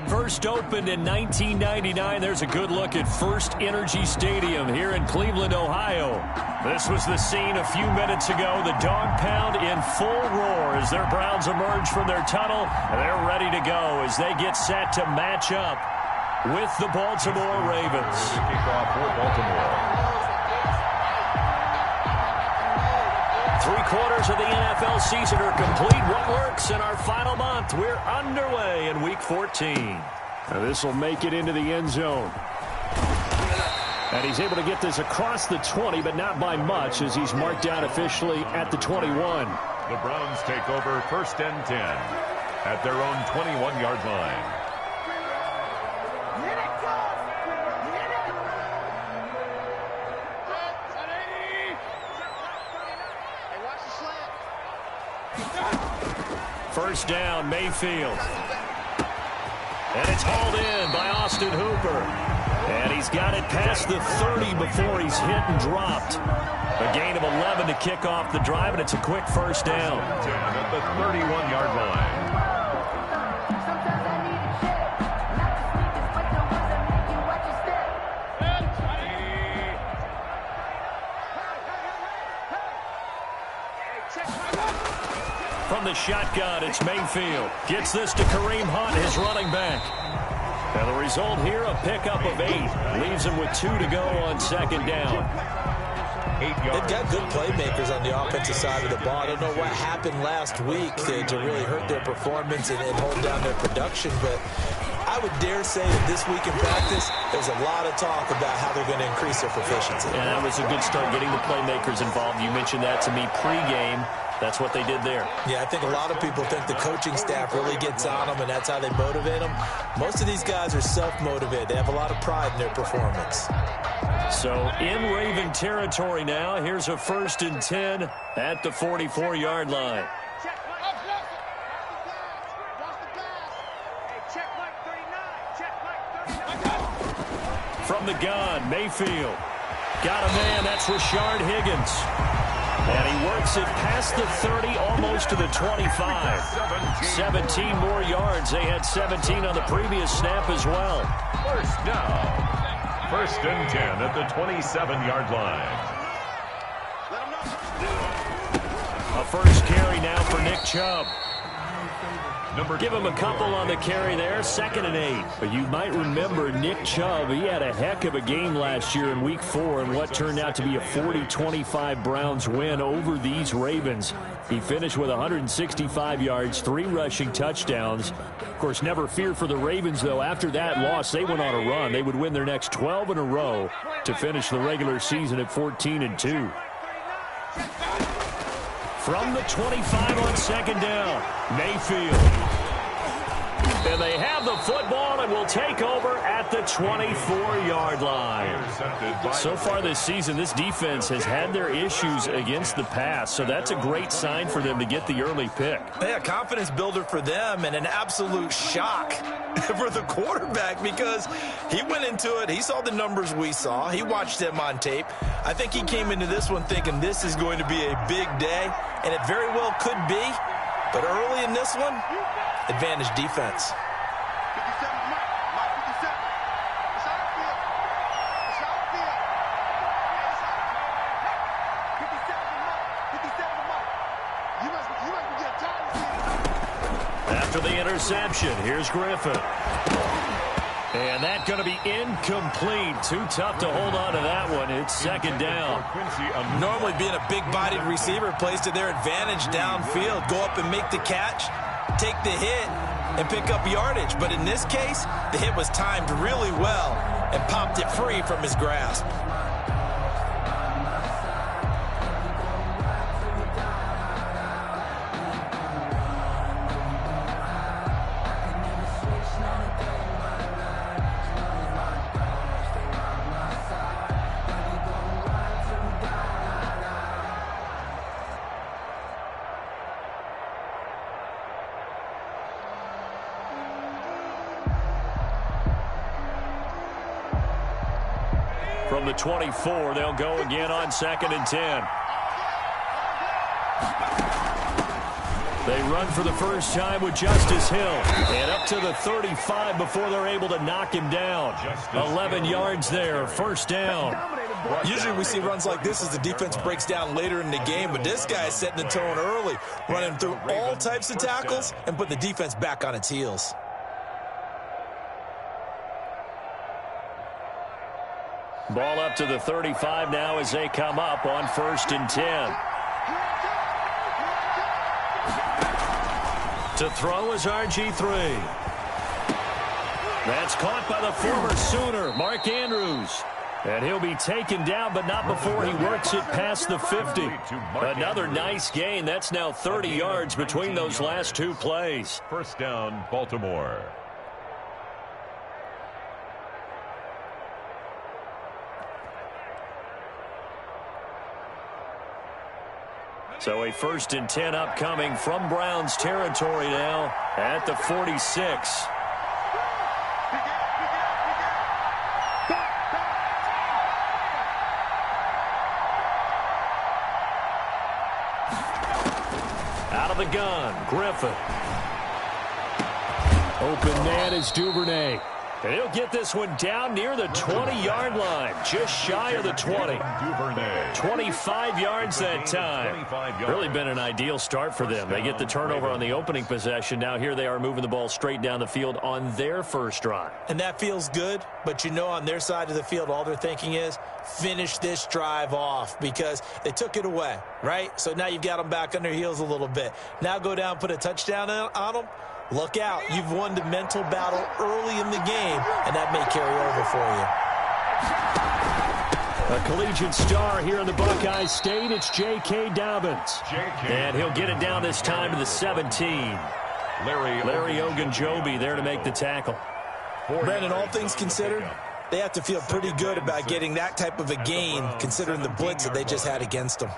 First opened in 1999. There's a good look at First Energy Stadium here in Cleveland, Ohio. This was the scene a few minutes ago. The dog pound in full roar as their Browns emerge from their tunnel. They're ready to go as they get set to match up with the Baltimore Ravens. Kickoff for Baltimore. 3/4 of the NFL season are complete. What works in our final month? We're underway in Week 14. Now this will make it into the end zone. And he's able to get this across the 20, but not by much as he's marked down officially at the 21. The Browns take over 1st and 10 at their own 21-yard line. First down, Mayfield. And it's hauled in by Austin Hooper. And he's got it past the 30 before he's hit and dropped. A gain of 11 to kick off the drive, and it's a quick first down. 10 at the 31-yard line. From the shotgun, it's Mayfield. Gets this to Kareem Hunt, his running back. And the result here, a pickup of 8. Leaves him with 2 to go on 2nd down. They've got good playmakers on the offensive side of the ball. I don't know what happened last week to really hurt their performance and hold down their production, but I would dare say that this week in practice, there's a lot of talk about how they're going to increase their proficiency. And that was a good start, getting the playmakers involved. You mentioned that to me pregame. That's what they did there. Yeah, I think a lot of people think the coaching staff really gets on them, and that's how they motivate them. Most of these guys are self-motivated. They have a lot of pride in their performance. So in Raven territory now, here's a 1st and 10 at the 44-yard line. From the gun, Mayfield. Got a man, that's Rashard Higgins. And he works it past the 30, almost to the 25. 17 more yards. They had 17 on the previous snap as well. First down. 1st and 10 at the 27-yard line. A first carry now for Nick Chubb. Give him a couple on the carry there. 2nd and 8. But you might remember Nick Chubb, he had a heck of a game last year in Week 4 in what turned out to be a 40-25 Browns win over these Ravens. He finished with 165 yards, 3 rushing touchdowns. Of course, never fear for the Ravens, though. After that loss, they went on a run. They would win their next 12 in a row to finish the regular season at 14-2. From the 25 on 2nd down, Mayfield. And they have the football and will take over at the 24-yard line. So far this season, this defense has had their issues against the pass, so that's a great sign for them to get the early pick. Yeah, confidence builder for them and an absolute shock for the quarterback because he went into it. He saw the numbers we saw. He watched them on tape. I think he came into this one thinking this is going to be a big day, and it very well could be. But early in this one, advantage defense. After the interception, here's Griffin. And that's going to be incomplete. Too tough to hold on to that one. It's 2nd down. Normally being a big-bodied receiver plays to their advantage downfield. Go up and make the catch, take the hit, and pick up yardage. But in this case, the hit was timed really well and popped it free from his grasp. From the 24, they'll go again on 2nd and 10. They run for the first time with Justice Hill. And up to the 35 before they're able to knock him down. 11 yards there, first down. Usually we see runs like this as the defense breaks down later in the game, but this guy is setting the tone early, running through all types of tackles and put the defense back on its heels. Ball up to the 35 now as they come up on 1st and 10. To throw is RG3. That's caught by the former Sooner, Mark Andrews. And he'll be taken down, but not before he works it past the 50. Another nice gain. That's now 30 yards between those last two plays. First down, Baltimore. So a 1st and 10 upcoming from Browns territory now at the 46. Out of the gun, Griffin. Open man is Duvernay. And he'll get this one down near the 20-yard line, just shy of the 20. 25 yards that time. Really been an ideal start for them. They get the turnover on the opening possession. Now here they are moving the ball straight down the field on their first drive. And that feels good, but you know on their side of the field all they're thinking is finish this drive off because they took it away, right? So now you've got them back on their heels a little bit. Now go down, put a touchdown on them. Look out. You've won the mental battle early in the game, and that may carry over for you. A collegiate star here in the Buckeye State. It's J.K. Dobbins. And he'll get it down this time to the 17. Larry Ogunjobi there to make the tackle. Brandon, all things considered, they have to feel pretty good about getting that type of a gain considering the blitz that they just had against them.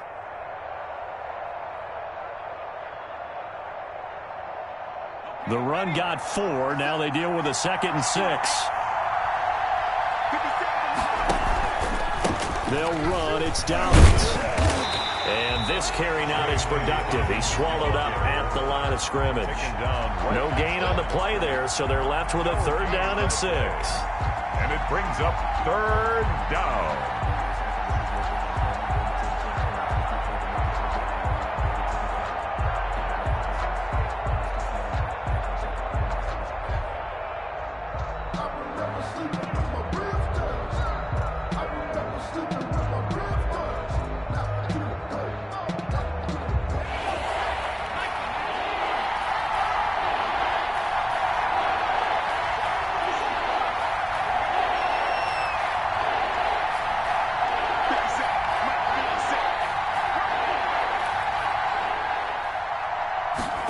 The run got 4. Now they deal with a 2nd and 6. They'll run. It's Dobbins. And this carry not as productive. He's swallowed up at the line of scrimmage. No gain on the play there, so they're left with a 3rd down and 6. And it brings up 3rd down.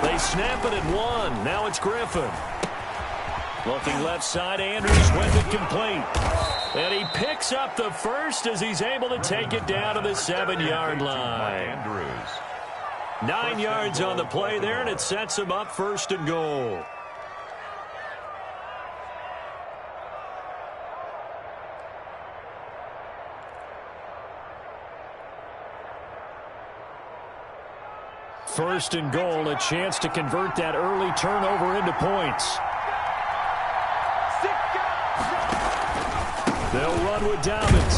They snap it at 1. Now it's Griffin. Looking left side, Andrews with it complete. And he picks up the first as he's able to take it down to the 7-yard line. 9 yards on the play there, and it sets him up 1st and goal. First and goal, a chance to convert that early turnover into points. They'll run with Dobbins.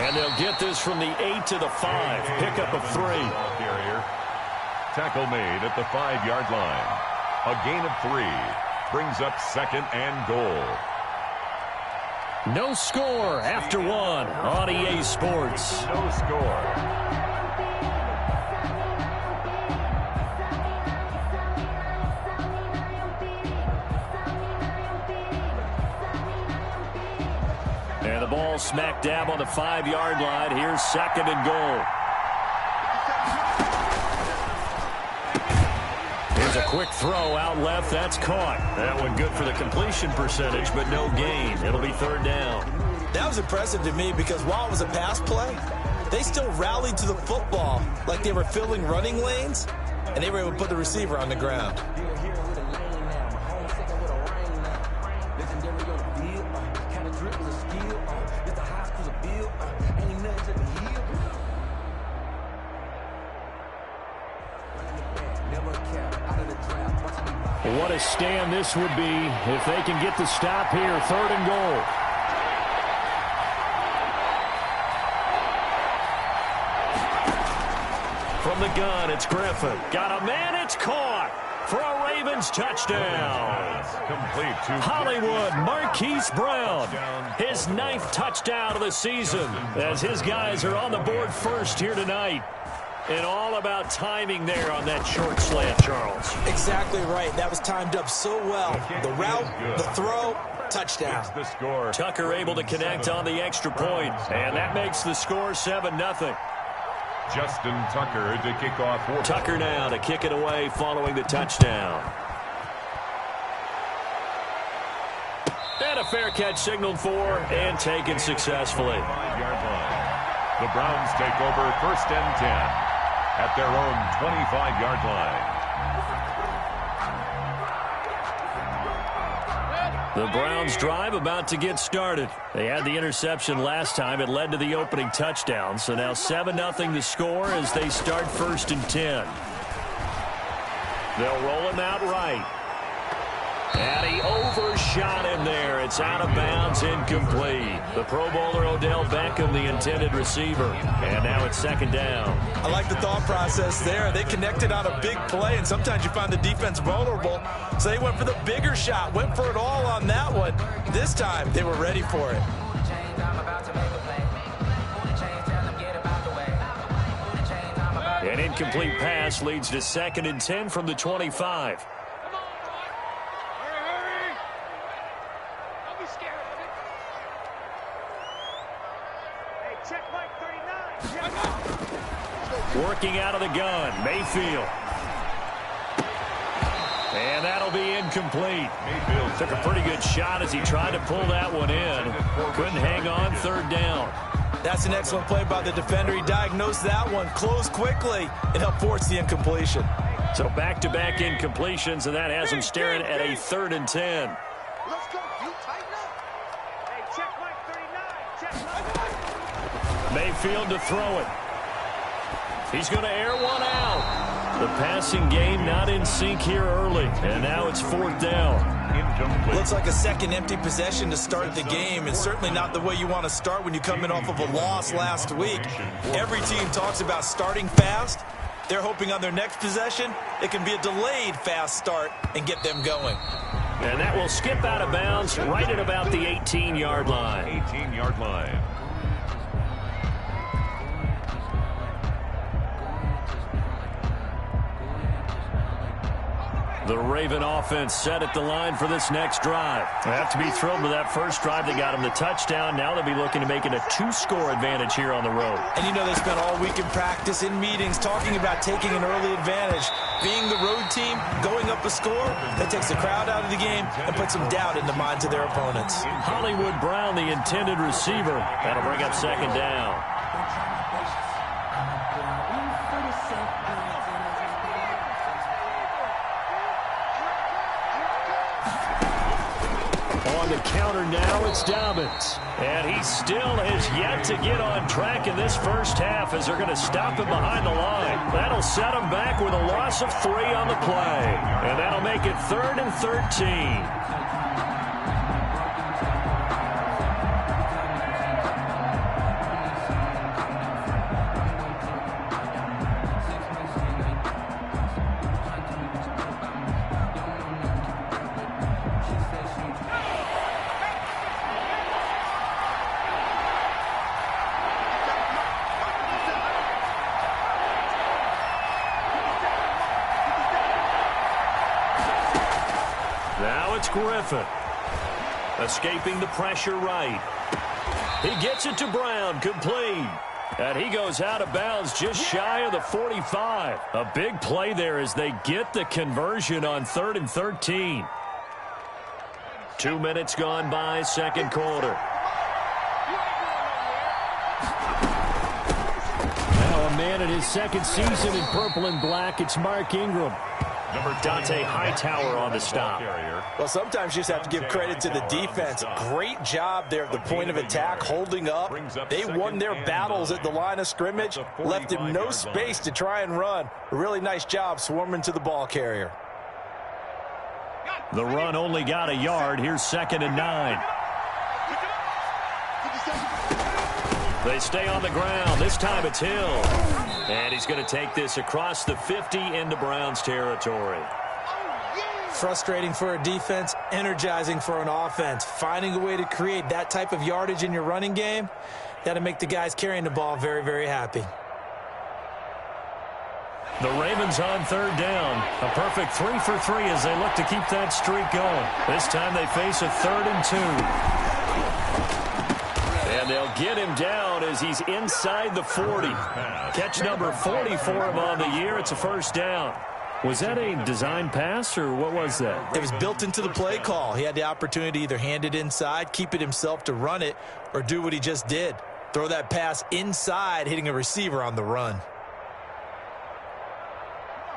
And they'll get this from the 8 to the 5. Pickup of 3. Tackle made at the 5-yard line. A gain of 3. Brings up 2nd and goal. No score after 1 on EA Sports. No score. And the ball smack dab on the 5-yard line. Here's 2nd and goal. Here's a quick throw out left. That's caught. That one good for the completion percentage, but no gain. It'll be 3rd down. That was impressive to me because while it was a pass play, they still rallied to the football like they were filling running lanes, and they were able to put the receiver on the ground. Never What a stand this would be if they can get the stop here. 3rd and goal. From the gun, it's Griffin. Got a man, it's caught for a Ravens touchdown. Complete to Hollywood Marquise Brown, his 9th touchdown of the season, as his guys are on the board first here tonight. And all about timing there on that short slant, Charles. Exactly right. That was timed up so well. The route, the throw, touchdown. the score. Tucker able to connect on the extra point, and that makes the score 7-0. Justin Tucker to kick off. Tucker now to kick it away following the touchdown. And a fair catch signaled for and taken successfully. 5-yard line. The Browns take over 1st and 10 at their own 25-yard line. The Browns drive about to get started. They had the interception last time. It led to the opening touchdown. So now 7-0 the score as they start 1st and 10. They'll roll him out right. And he overshot him there. It's out of bounds, incomplete. The Pro Bowler Odell Beckham, the intended receiver. And now it's 2nd down. I like the thought process there. They connected on a big play, and sometimes you find the defense vulnerable. So they went for the bigger shot, went for it all on that one. This time, they were ready for it. An incomplete pass leads to 2nd and 10 from the 25. Working out of the gun, Mayfield. And that'll be incomplete. Mayfield took a pretty good shot as he tried to pull that one in. Couldn't hang on. 3rd down. That's an excellent play by the defender. He diagnosed that one, closed quickly, and helped force the incompletion. So back-to-back incompletions, and that has him staring at a 3rd and 10. Let's go. You tighten up. Hey, check Mike 39. Check Mike. Mayfield to throw it. He's going to air one out. The passing game not in sync here early, and now it's 4th down. Looks like a second empty possession to start the game, and certainly not the way you want to start when you come in off of a loss last week. Every team talks about starting fast. They're hoping on their next possession it can be a delayed fast start and get them going. And that will skip out of bounds right at about the 18-yard line. 18-yard line. The Raven offense set at the line for this next drive. They have to be thrilled with that first drive. They got them the touchdown. Now they'll be looking to make it a 2-score advantage here on the road. And you know they spent all week in practice, in meetings, talking about taking an early advantage. Being the road team, going up a score, that takes the crowd out of the game and puts some doubt in the minds of their opponents. Hollywood Brown, the intended receiver. That'll bring up 2nd down. On the counter now, it's Dobbins. And he still has yet to get on track in this first half as they're going to stop him behind the line. That'll set him back with a loss of 3 on the play. And that'll make it 3rd and 13. Now it's Griffin. Escaping the pressure right. He gets it to Brown, complete. And he goes out of bounds just shy of the 45. A big play there as they get the conversion on 3rd and 13. 2 minutes gone by, 2nd quarter. Now a man in his 2nd season in purple and black, it's Mark Ingram. Dante Hightower on the stop. Well, sometimes you just have to give credit to the defense. Great job there at the point of attack, holding up. They won their battles at the line of scrimmage, left him no space to try and run. A really nice job swarming to the ball carrier. The run only got a yard. Here's 2nd and 9. They stay on the ground. This time it's Hill. And he's going to take this across the 50 into Browns territory. Frustrating for a defense, energizing for an offense. Finding a way to create that type of yardage in your running game, got to make the guys carrying the ball very, very happy. The Ravens on 3rd down. A perfect 3 for 3 as they look to keep that streak going. This time they face a 3rd and 2. And they'll get him down as he's inside the 40. Catch number 40 for him on the year. It's a 1st down. Was that a design pass, or what was that? It was built into the play call. He had the opportunity to either hand it inside, keep it himself to run it, or do what he just did. Throw that pass inside, hitting a receiver on the run.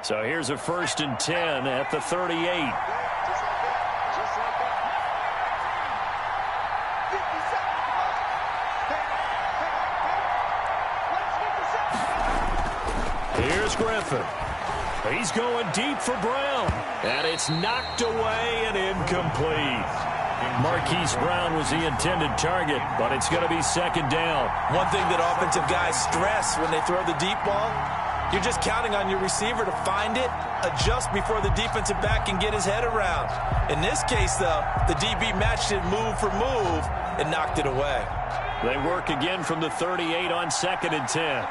So here's a 1st and 10 at the 38. Here's Griffin. He's going deep for Brown. And it's knocked away and incomplete. Marquise Brown was the intended target, but it's going to be 2nd down. One thing that offensive guys stress when they throw the deep ball, you're just counting on your receiver to find it, adjust before the defensive back can get his head around. In this case, though, the DB matched it move for move and knocked it away. They work again from the 38 on 2nd and 10.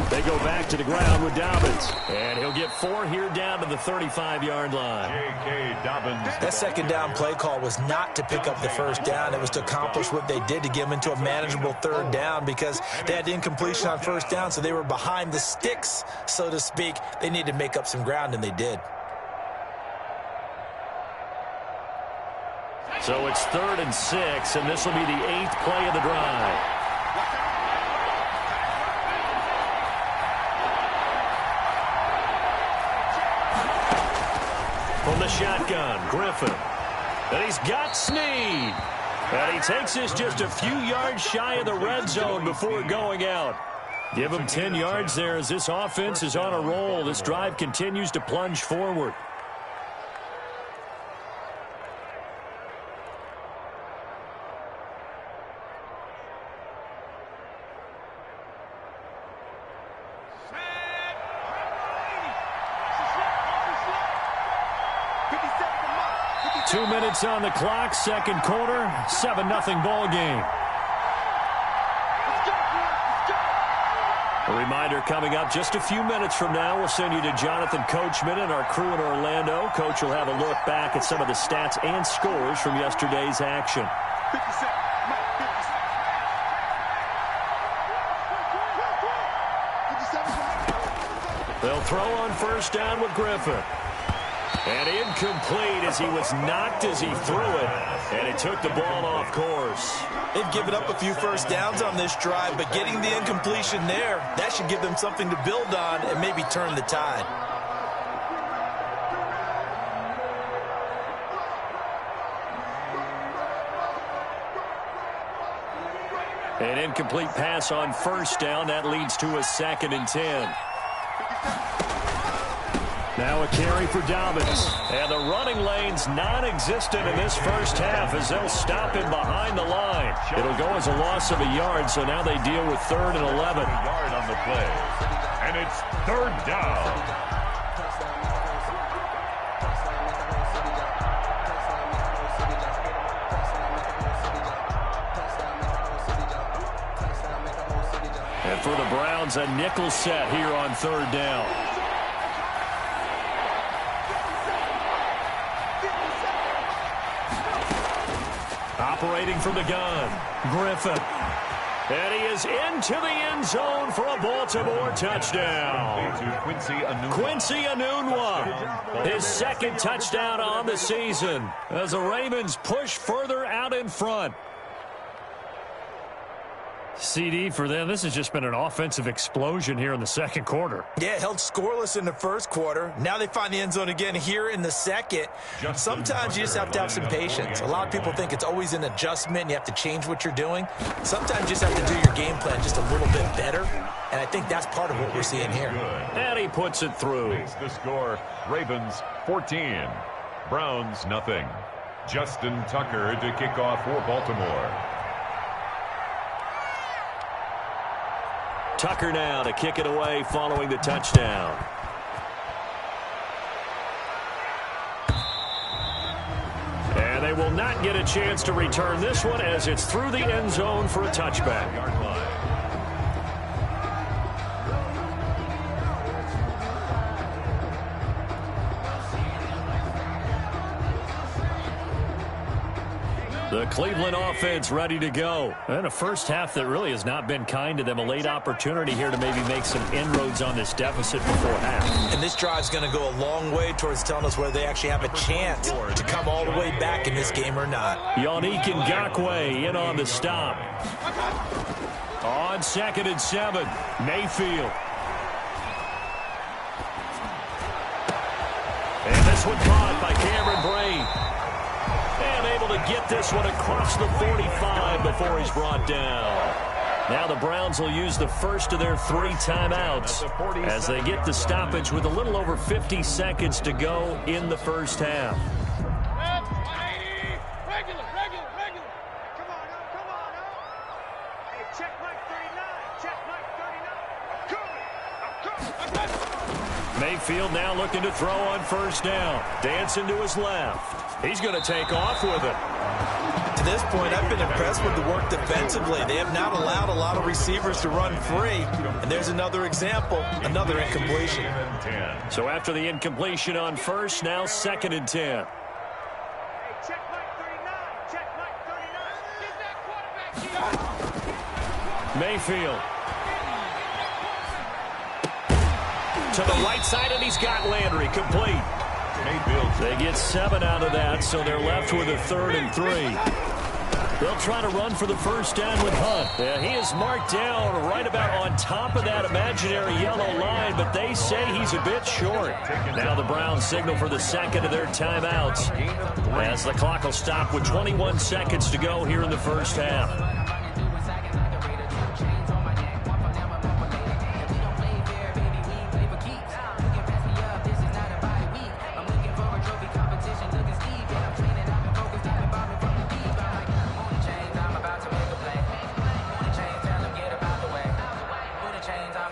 They go back to the ground with Dobbins. And he'll get 4 here down to the 35-yard line. J.K. Dobbins. That 2nd down play call was not to pick up the 1st down. It was to accomplish what they did to get them into a manageable 3rd down because they had incompletion on 1st down, so they were behind the sticks, so to speak. They needed to make up some ground, and they did. So it's 3rd and 6, and this will be the 8th play of the drive. From the shotgun, Griffin. And he's got Snead. And he takes this just a few yards shy of the red zone before going out. Give him 10 yards there as this offense is on a roll. This drive continues to plunge forward. Two minutes on the clock, 2nd quarter, 7-0 ball game. A reminder coming up just a few minutes from now, we'll send you to Jonathan Coachman and our crew in Orlando. Coach will have a look back at some of the stats and scores from yesterday's action. They'll throw on 1st down with Griffin. And incomplete as he was knocked as he threw it. And it took the ball off course. They've given up a few 1st downs on this drive, but getting the incompletion there, that should give them something to build on and maybe turn the tide. An incomplete pass on 1st down. That leads to a 2nd and 10. Now a carry for Dobbins. And the running lane's non-existent in this 1st half as they'll stop him behind the line. It'll go as a loss of a yard, so now they deal with 3rd and 11. A yard on the play. And it's 3rd down. And for the Browns, a nickel set here on 3rd down. Operating from the gun, Griffin. And he is into the end zone for a Baltimore touchdown. Quincy Enunwa, his 2nd touchdown on the season as the Ravens push further out in front. CD for them. This has just been an offensive explosion here in the second quarter. Yeah, held scoreless in the first quarter. Now they find the end zone again here in the second. Sometimes you just have to have some patience. A lot of people think it's always an adjustment. You have to change what you're doing. Sometimes you just have to do your game plan just a little bit better. And I think that's part of what we're seeing here. And he puts it through. Makes the score, Ravens 14, Browns nothing. Justin Tucker to kick off for Baltimore. Tucker now to kick it away following the touchdown. And they will not get a chance to return this one as it's through the end zone for a touchback. Yard line. The Cleveland offense ready to go. And a first half that really has not been kind to them. A late opportunity here to maybe make some inroads on this deficit before half. And this drive's going to go a long way towards telling us whether they actually have a chance to come all the way back in this game or not. Yannick Ngakoue in on the stop. On 2nd and 7, Mayfield. And this one caught by Cameron Brate. And able to get this one across the 45 before he's brought down. Now the Browns will use the first of their 3 timeouts as they get the stoppage with a little over 50 seconds to go in the first half. Regular. Come on. Hey, check Mike 39. I'm coming. Mayfield now looking to throw on first down. Dancing to his left. He's going to take off with it. To this point, I've been impressed with the work defensively. They have not allowed a lot of receivers to run free. And there's another example, another incompletion. So after the incompletion on first, now 2nd and 10. Hey, check Mike 39. Get that quarterback here. Mayfield. To the right side, and he's got Landry complete. They get 7 out of that, so they're left with a 3rd and 3. They'll try to run for the first down with Hunt. Yeah, he is marked down right about on top of that imaginary yellow line, but they say he's a bit short. Now the Browns signal for the second of their timeouts as the clock will stop with 21 seconds to go here in the first half.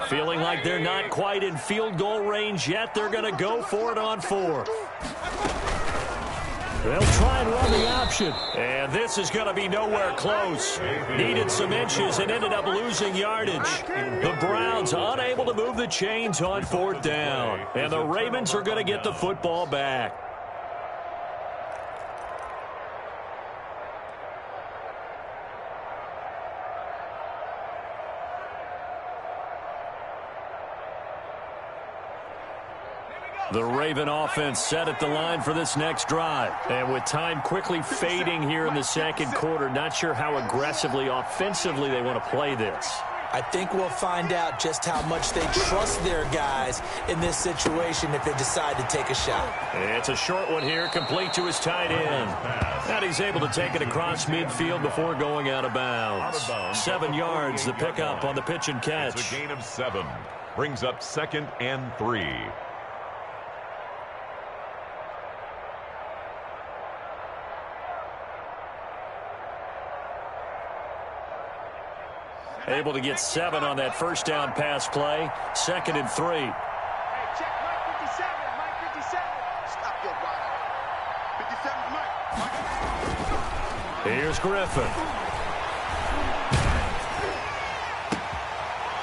Feeling like they're not quite in field goal range yet. They're going to go for it on 4th. They'll try and run the option. And this is going to be nowhere close. Needed some inches and ended up losing yardage. The Browns unable to move the chains on 4th down. And the Ravens are going to get the football back. The Raven offense set at the line for this next drive. And with time quickly fading here in the second quarter, not sure how aggressively, offensively they want to play this. I think we'll find out just how much they trust their guys in this situation if they decide to take a shot. It's a short one here, complete to his tight end. And he's able to take it across midfield before going out of bounds. 7 yards, the pickup on the pitch and catch. It's a gain of 7. Brings up 2nd and 3. Able to get 7 on that first down pass play. 2nd and 3. Hey, check Mike 57. Mike 57. Stop your body. 57's Mike. Here's Griffin.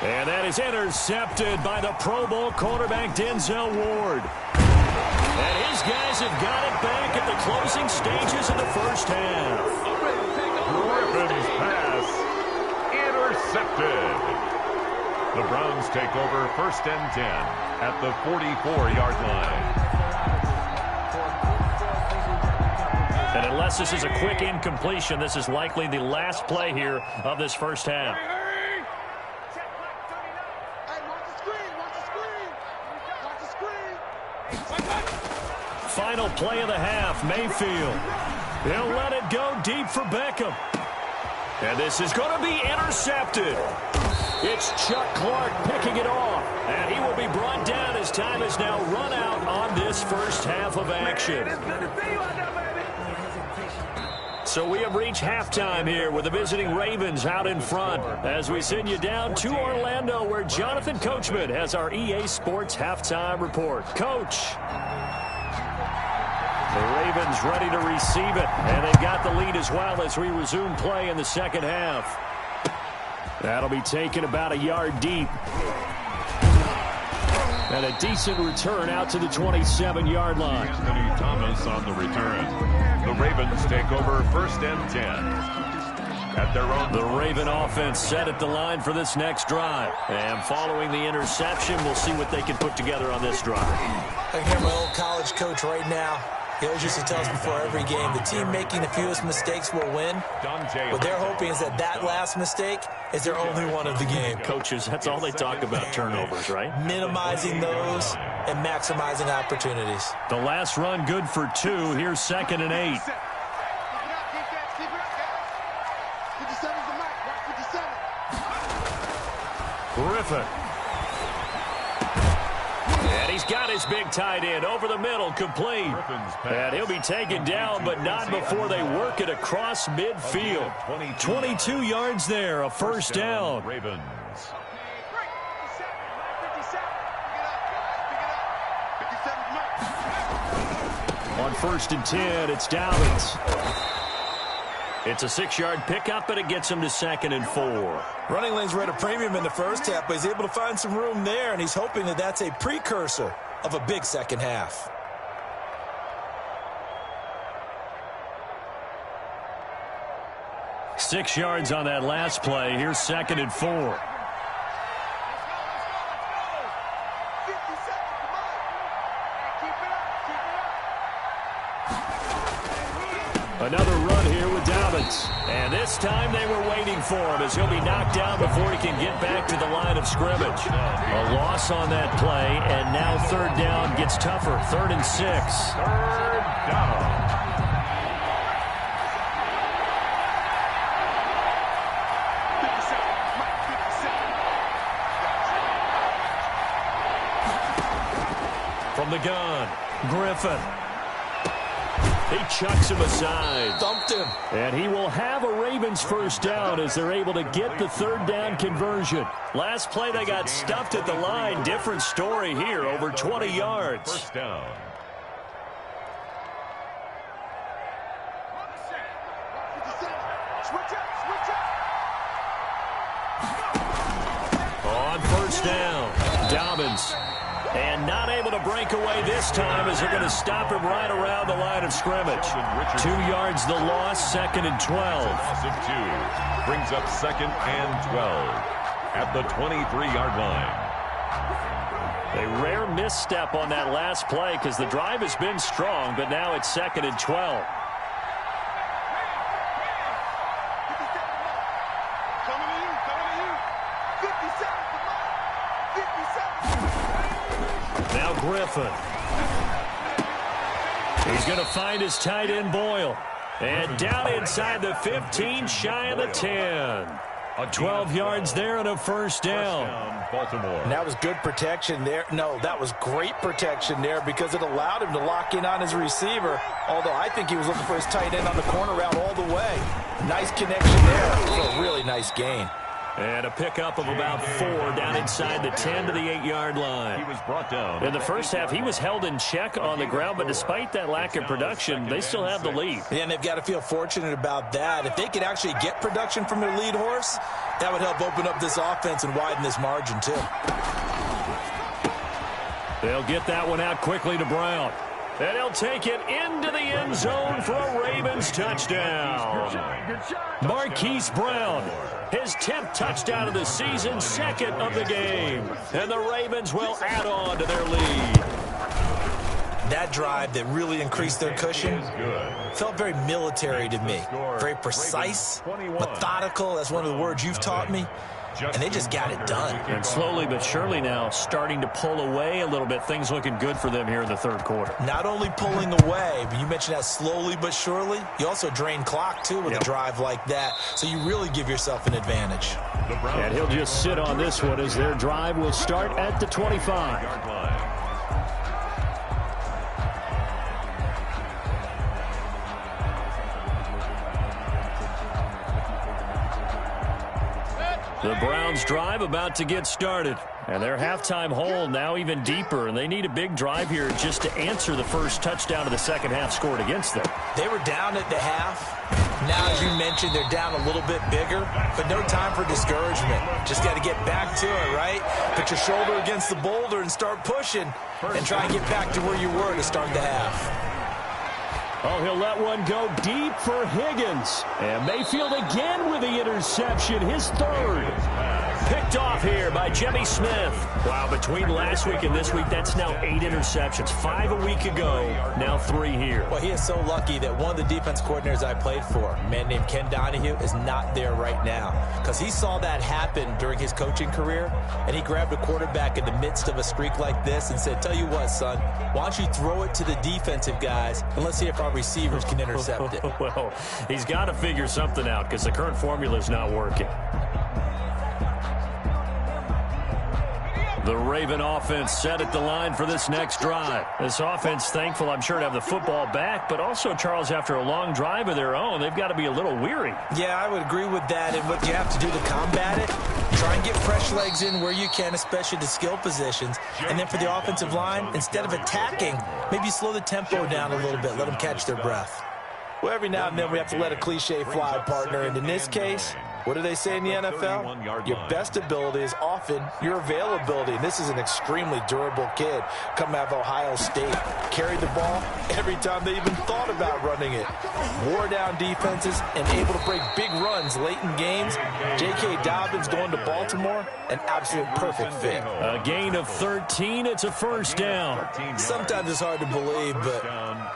And that is intercepted by the Pro Bowl cornerback Denzel Ward. And his guys have got it back at the closing stages of the first half. Griffin's pass intercepted. The Browns take over 1st and 10 at the 44-yard line. And unless this is a quick incompletion, this is likely the last play here of this first half. final play of the half. Mayfield. He'll let it go deep for Beckham. And this is going to be intercepted. It's Chuck Clark picking it off. And he will be brought down as time is now run out on this first half of action. So we have reached halftime here with the visiting Ravens out in front as we send you down to Orlando where Jonathan Coachman has our EA Sports halftime report. Coach. The Ravens ready to receive it, and they've got the lead as well as we resume play in the second half. That'll be taken about a yard deep. And a decent return out to the 27-yard line. D-SmittyNY Thomas on the return. The Ravens take over 1st and 10. At their own. The Raven offense set at the line for this next drive. And following the interception, we'll see what they can put together on this drive. I can hear my old college coach right now. He always used to tell us before every game, the team making the fewest mistakes will win. What they're hoping is that that last mistake is their only one of the game. Coaches, that's all they talk about, turnovers, right? Minimizing those and maximizing opportunities. The last run good for 2. Here's 2nd and 8. Griffin. And he's got his big tight end over the middle, complete. And he'll be taken down, but not before they work it across midfield. 22 yards there, a first down. Ravens. On 1st and 10, it's Dobbins. It's a 6-yard pickup, and it gets him to 2nd and 4. Running lanes were at a premium in the first half, but he's able to find some room there, and he's hoping that that's a precursor of a big second half. Six yards on that last play. Here's 2nd and 4. Another run here with Dobbins. And this time they were waiting for him as he'll be knocked down before he can get back to the line of scrimmage. A loss on that play, and now 3rd down gets tougher. 3rd and 6. 3rd down. From the gun, Griffin. He chucks him aside. Dumped him. And he will have a Ravens first down as they're able to get the 3rd down conversion. Last play they got stuffed at the line. Different story here, over 20 yards. First down. On 1st down, Dobbins. And not able to break away this time as they're going to stop him right around the line of scrimmage. 2 yards the loss, 2nd and 12. Loss of 2 brings up 2nd and 12 at the 23-yard line. A rare misstep on that last play because the drive has been strong, but now it's 2nd and 12. Now Griffin. He's going to find his tight end Boyle. And down inside the 15, shy of the 10. 12 yards there and a first down. Baltimore. And that was good protection there. No, that was great protection there because it allowed him to lock in on his receiver. Although I think he was looking for his tight end on the corner route all the way. Nice connection there for a really nice gain. And a pickup of about 4 down inside the 10 to the 8-yard line. He was brought down. In the first half, he was held in check on the ground, but despite that lack of production, they still have the lead. Yeah, and they've got to feel fortunate about that. If they could actually get production from their lead horse, that would help open up this offense and widen this margin, too. They'll get that one out quickly to Brown. And he'll take it into the end zone for a Ravens touchdown. Marquise Brown, his 10th touchdown of the season, 2nd of the game. And the Ravens will add on to their lead. That drive that really increased their cushion felt very military to me. Very precise, methodical. That's one of the words you've taught me. and they just got it done. And slowly but surely now starting to pull away a little bit. Things looking good for them here in the third quarter. Not only pulling away, but you mentioned that slowly but surely. You also drain clock, too, with a drive like that. So you really give yourself an advantage. And he'll just sit on this one as their drive will start at the 25. The Browns drive about to get started. And their halftime hole now even deeper, and they need a big drive here just to answer the first touchdown of the second half scored against them. They were down at the half. Now, as you mentioned, they're down a little bit bigger, but no time for discouragement. Just got to get back to it, right? Put your shoulder against the boulder and start pushing and try and get back to where you were to start the half. Oh, he'll let one go deep for Higgins. And Mayfield again with the interception, his third. Picked off here by Jimmy Smith. Wow, between last week and this week, that's now 8 interceptions. 5 a week ago, now 3 here. Well, he is so lucky that one of the defense coordinators I played for, a man named Ken Donahue, is not there right now. Because he saw that happen during his coaching career, and he grabbed a quarterback in the midst of a streak like this and said, tell you what, son, why don't you throw it to the defensive guys, and let's see if our receivers can intercept it. Well, he's got to figure something out because the current formula is not working. The Raven offense set at the line for this next drive. This offense thankful, I'm sure, to have the football back, but also, Charles, after a long drive of their own, they've got to be a little weary. Yeah, I would agree with that, and what you have to do to combat it, try and get fresh legs in where you can, especially the skill positions, and then for the offensive line, instead of attacking, maybe slow the tempo down a little bit, let them catch their breath. Well, every now and then we have to let a cliche fly, partner, and in this case, what do they say in the NFL? Your best ability is often your availability. And this is an extremely durable kid coming out of Ohio State. Carried the ball every time they even thought about running it. Wore down defenses and able to break big runs late in games. J.K. Dobbins going to Baltimore, an absolute perfect fit. A gain of 13. It's a first down. Sometimes it's hard to believe, but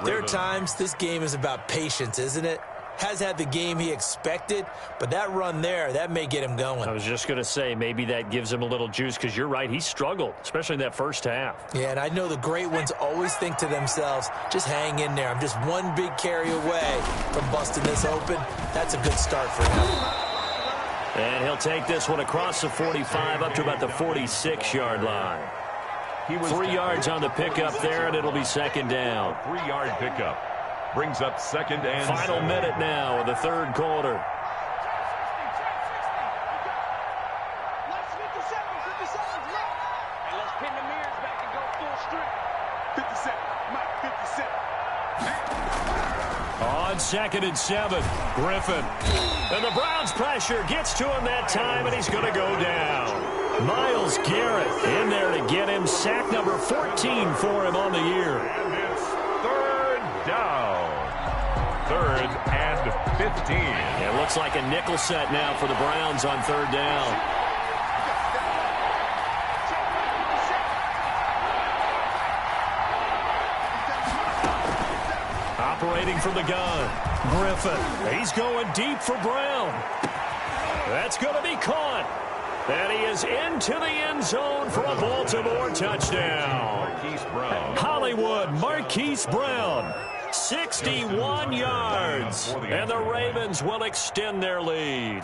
there are times this game is about patience, isn't it? Has had the game he expected, but that run there, that may get him going. I was just going to say, maybe that gives him a little juice, because you're right, he struggled, especially in that first half. Yeah, and I know the great ones always think to themselves, just hang in there. I'm just one big carry away from busting this open. That's a good start for him. And he'll take this one across the 45 up to about the 46-yard line. 3 yards on the pickup there, and it'll be second down. 3-yard pickup. Brings up second and final minute now of the third quarter. Let's 50 seconds left. And let's pin the mirrors back and go full strength. 50 seconds, Mike, 50 seconds. On second and 7, Griffin. And the Browns pressure gets to him that time, and he's going to go down. Myles Garrett in there to get him. Sack number 14 for him on the year. And it's third down. Third and 15. It looks like a nickel set now for the Browns on third down. Operating from the gun, Griffin. He's going deep for Brown. That's going to be caught. And he is into the end zone for a Baltimore touchdown. Hollywood Marquise Brown. 61 yards, and the Ravens will extend their lead.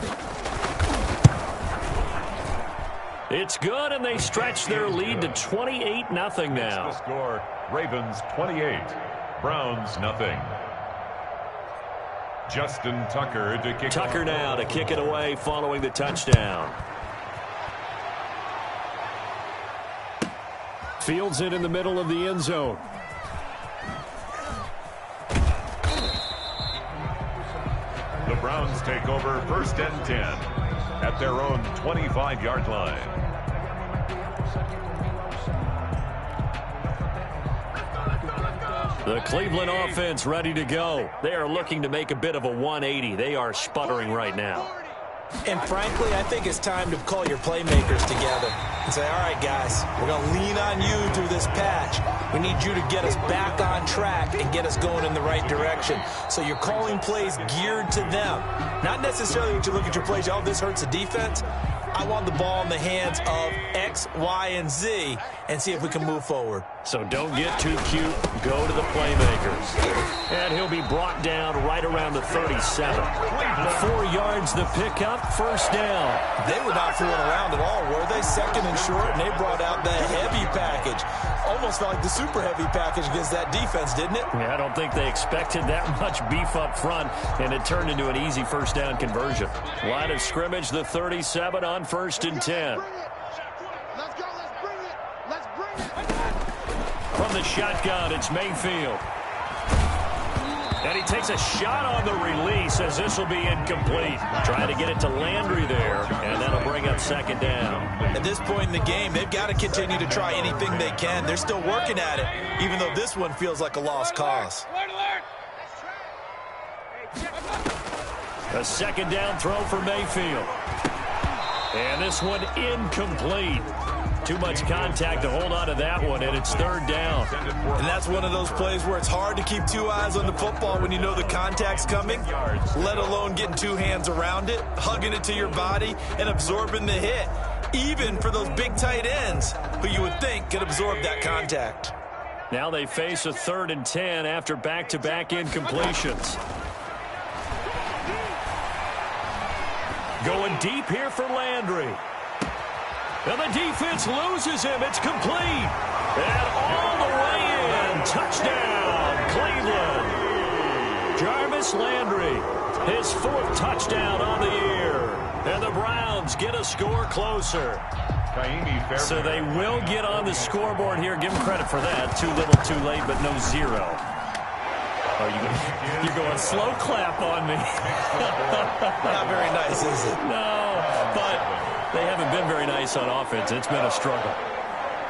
It's good, and they stretch their lead to 28-0 now. The score, Ravens 28, Browns nothing. Justin Tucker to kick. Tucker now to kick it away following the touchdown. Fields it in the middle of the end zone. The Browns take over first and 10 at their own 25-yard line. The Cleveland offense ready to go. They are looking to make a bit of a 180. They are sputtering right now. And frankly, I think it's time to call your playmakers together and say, all right, guys, we're going to lean on you through this patch. We need you to get us back on track and get us going in the right direction. So you're calling plays geared to them. Not necessarily when you look at your plays, oh, this hurts the defense. I want the ball in the hands of X, Y, and Z and see if we can move forward. So don't get too cute. Go to the playmakers. And he'll be brought down right around the 37. 4 yards the pickup, first down. They were not fooling around at all, were they? Second and short, and they brought out the heavy package. Almost felt like the super heavy package against that defense, didn't it? Yeah, I don't think they expected that much beef up front, and it turned into an easy first down conversion. Line of scrimmage, the 37 on 1st and 10. Let's go, let's bring it. Let's bring it. From the shotgun, it's Mayfield. And he takes a shot on the release as this will be incomplete. Trying to get it to Landry there, and that'll bring up second down. At this point in the game, they've got to continue to try anything they can. They're still working at it, even though this one feels like a lost cause. A second down throw for Mayfield. And this one incomplete. Too much contact to hold on to that one, and it's third down. And that's one of those plays where it's hard to keep 2 eyes on the football when you know the contact's coming, let alone getting 2 hands around it, hugging it to your body, and absorbing the hit, even for those big tight ends who you would think could absorb that contact. Now they face a 3rd and 10 after back-to-back incompletions. Going deep here for Landry. And the defense loses him. It's complete. And all the way in. Touchdown, Cleveland. Jarvis Landry, his 4th touchdown on the year. And the Browns get a score closer. So they will get on the scoreboard here. Give them credit for that. Too little, too late, but no 0. You're going slow clap on me. Not very nice, is it? No, but they haven't been very nice on offense. It's been a struggle.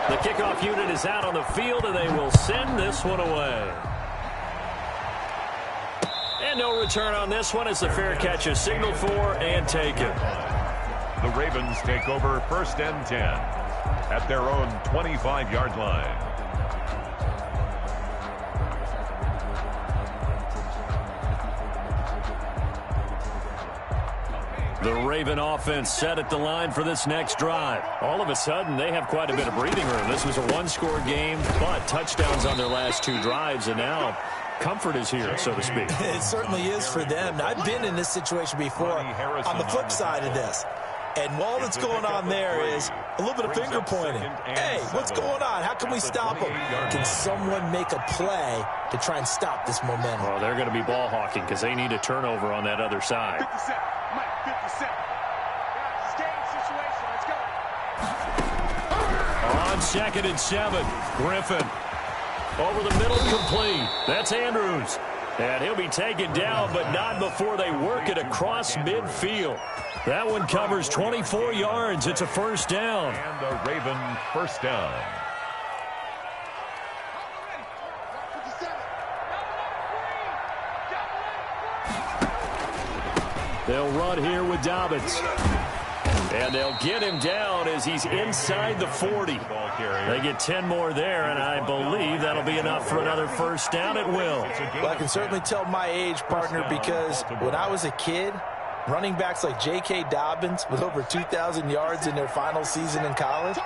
The kickoff unit is out on the field, and they will send this one away. And no return on this one as the fair catch is signaled for and taken. The Ravens take over 1st and 10 at their own 25-yard line. The Raven offense set at the line for this next drive. All of a sudden, they have quite a bit of breathing room. This was a 1-score game, but touchdowns on their last 2 drives, and now comfort is here, so to speak. It certainly is for them. Now, I've been in this situation before on the flip side of this. And all that's going on there is a little bit of finger pointing. Hey, what's going on? How can we stop them? Can someone make a play to try and stop this momentum? Well, they're going to be ball hawking because they need a turnover on that other side. 57. Mike, 57. Game situation. Let's go. On 2nd and 7, Griffin. Over the middle, complete. That's Andrews. And he'll be taken down, but not before they work it across midfield. That one covers 24 yards. It's a first down. And a Raven first down. They'll run here with Dobbins. And they'll get him down as he's inside the 40. They get 10 more there, and I believe that'll be enough for another first down. It will. Well, I can certainly tell my age, partner, because when I was a kid, running backs like J.K. Dobbins with over 2,000 yards in their final season in college,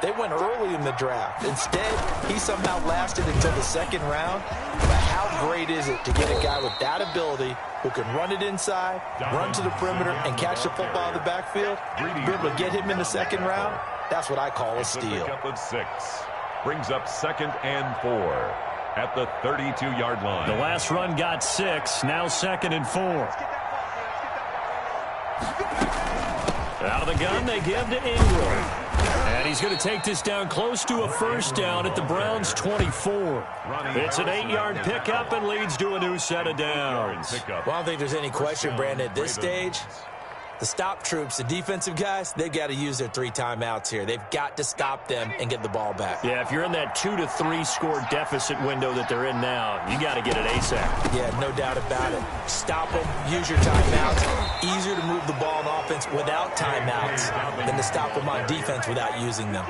they went early in the draft. Instead, he somehow lasted until the 2nd round. But how great is it to get a guy with that ability who can run it inside, run to the perimeter, and catch the football in the backfield? Be able to get him in the 2nd round? That's what I call a steal. Pickup of 6 brings up 2nd and 4 at the 32-yard line. The last run got 6. Now 2nd and 4. Out of the gun, they give to Ingram. And he's going to take this down close to a first down at the Browns' 24. It's an 8-yard pickup and leads to a new set of downs. Well, I don't think there's any question, Brandon, at this stage. The stop troops, the defensive guys, they've got to use their 3 timeouts here. They've got to stop them and get the ball back. Yeah, if you're in that 2 to 3 score deficit window that they're in now, you got to get it ASAP. Yeah, no doubt about it. Stop them, use your timeouts. Easier to move the ball on offense without timeouts than to stop them on defense without using them.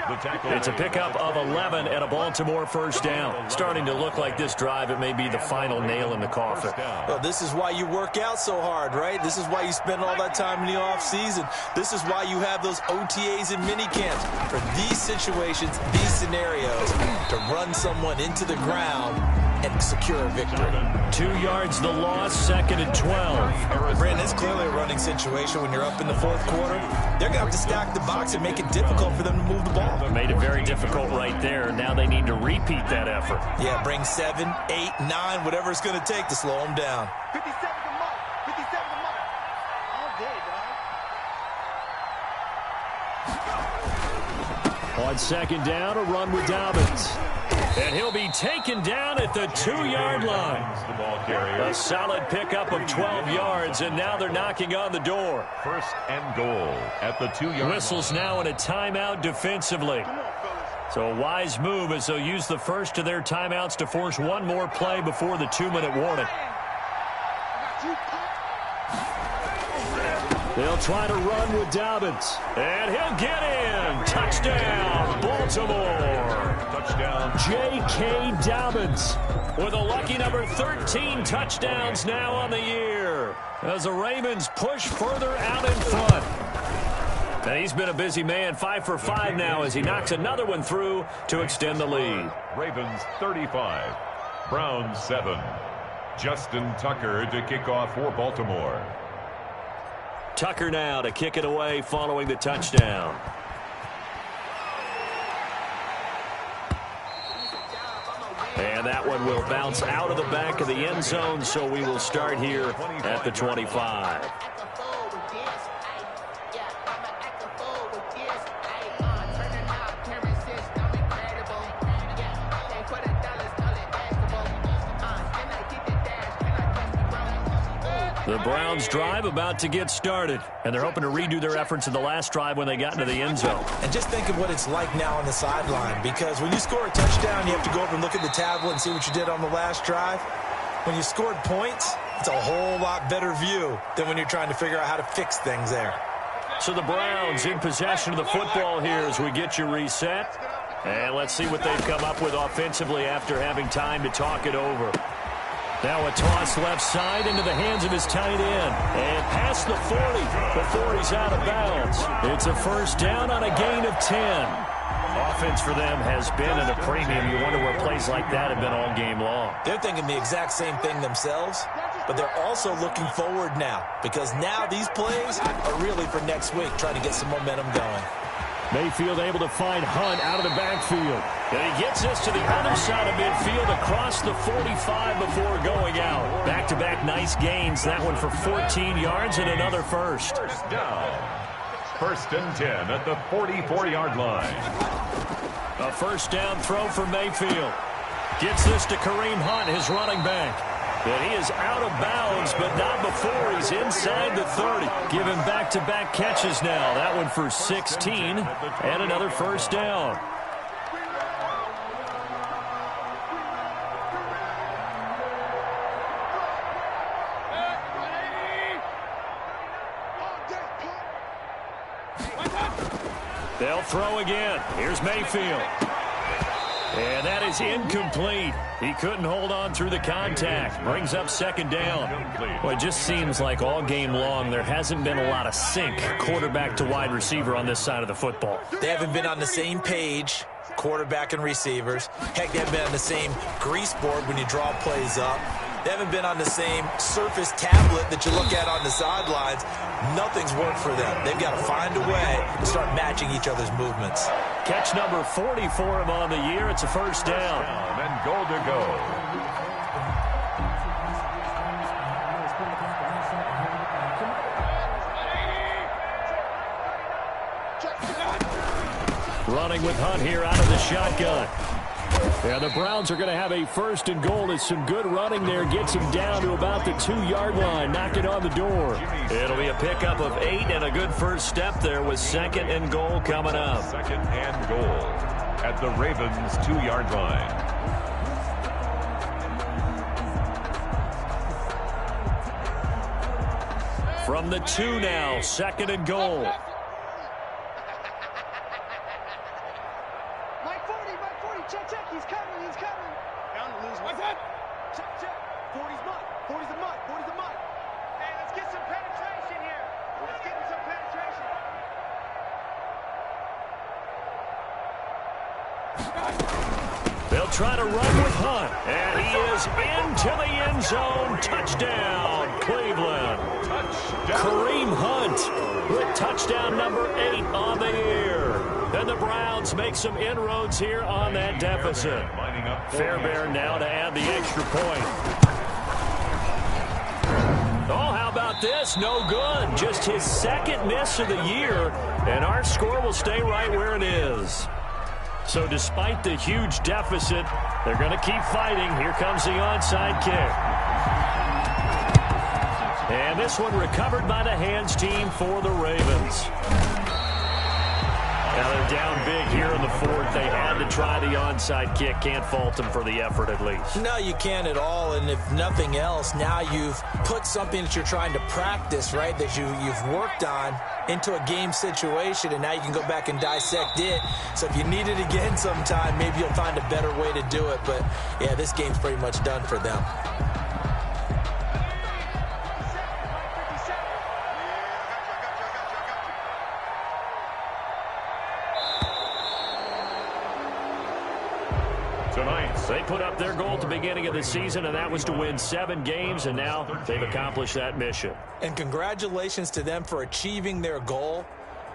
It's a pickup of 11 and a Baltimore first down. Starting to look like this drive, it may be the final nail in the coffin. Well, this is why you work out so hard, right? This is why you spend all that time in the offseason. This is why you have those OTAs and mini camps for these situations, these scenarios, to run someone into the ground and secure a victory. 2 yards the loss, 2nd and 12. Brandon, it's clearly a running situation when you're up in the fourth quarter. They're going to have to stack the box and make it difficult for them to move the ball. Made it very difficult right there. Now they need to repeat that effort. Yeah, bring 7, 8, 9, whatever it's going to take to slow them down. 57 to mark. 57 to mark. All day, dog. On 2nd down, a run with Dobbins. And he'll be taken down at the 2-yard line. The ball carrier. A solid pickup of 12 yards, and now they're knocking on the door. 1st and goal at the 2-yard line. Whistles now in a timeout defensively. So a wise move as they'll use the first of their timeouts to force one more play before the 2-minute warning. They'll try to run with Dobbins. And he'll get in. Touchdown, Baltimore. Touchdown. J.K. Dobbins with a lucky number 13 touchdowns now on the year as the Ravens push further out in front. And he's been a busy man, 5 for 5 now as he knocks another one through to extend the lead. Ravens 35, Browns 7. Justin Tucker to kick off for Baltimore. Tucker now to kick it away following the touchdown. And that one will bounce out of the back of the end zone, so we will start here at the 25. The Browns drive about to get started, and they're hoping to redo their efforts in the last drive when they got into the end zone. And just think of what it's like now on the sideline, because when you score a touchdown, you have to go over and look at the tablet and see what you did on the last drive. When you scored points, it's a whole lot better view than when you're trying to figure out how to fix things there. So the Browns in possession of the football here as we get you reset. And let's see what they've come up with offensively after having time to talk it over. Now a toss left side into the hands of his tight end. And past the 40 before he's out of bounds. It's a first down on a gain of 10. Offense for them has been at a premium. You wonder where plays like that have been all game long. They're thinking the exact same thing themselves, but they're also looking forward now, because now these plays are really for next week, trying to get some momentum going. Mayfield able to find Hunt out of the backfield. And he gets this to the other side of midfield across the 45 before going out. Back-to-back nice gains. That one for 14 yards and another first. First down. 1st and 10 at the 44-yard line. A first down throw for Mayfield. Gets this to Kareem Hunt, his running back. And he is out of bounds, but not before he's inside the 30. Give him back-to-back catches now. That one for 16 and another first down. They'll throw again. Here's Mayfield. And that is incomplete. He couldn't hold on through the contact. Brings up 2nd down. Well, it just seems like all game long there hasn't been a lot of sync quarterback to wide receiver on this side of the football. They haven't been on the same page, quarterback and receivers. Heck, they haven't been on the same grease board when you draw plays up. They haven't been on the same Surface tablet that you look at on the sidelines. Nothing's worked for them. They've got to find a way to start matching each other's movements. Catch number 40 for him on the year. It's a first down. And goal to go. Running with Hunt here out of the shotgun. Yeah, the Browns are going to have a 1st and goal. It's some good running there. Gets him down to about the 2-yard line. Knocking on the door. It'll be a pickup of 8 and a good first step there with 2nd and goal coming up. 2nd and goal at the Ravens' 2-yard line. From the 2 now, 2nd and goal. Check, he's coming. Down to lose. What's that? Check. 40's mud. 40's a mud. Hey, let's get some penetration here. Let's get some try to run with Hunt. And he is into the end zone. Touchdown, Cleveland. Kareem Hunt with touchdown number 8 on the year. And the Browns make some inroads here on that deficit. Fairbairn now to add the extra point. Oh, how about this? No good. Just his second miss of the year, and our score will stay right where it is. So despite the huge deficit, they're going to keep fighting. Here comes the onside kick. And this one recovered by the hands team for the Ravens. Now they're down big here in the fourth. They had to try the onside kick. Can't fault them for the effort at least. No, you can't at all. And if nothing else, now you've put something that you're trying to practice, right, that you've worked on into a game situation, and now you can go back and dissect it. So if you need it again sometime, maybe you'll find a better way to do it. But, yeah, this game's pretty much done for them. They put up their goal at the beginning of the season, and that was to win 7 games, and now they've accomplished that mission. And congratulations to them for achieving their goal.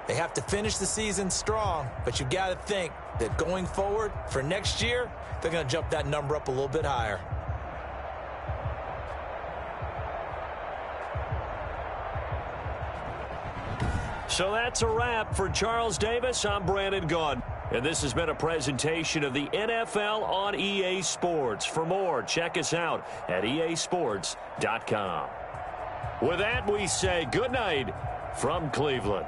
They have to finish the season strong, but you got to think that going forward for next year, they're going to jump that number up a little bit higher. So that's a wrap for Charles Davis. I'm Brandon Gaudin. And this has been a presentation of the NFL on EA Sports. For more, check us out at easports.com. With that, we say good night from Cleveland.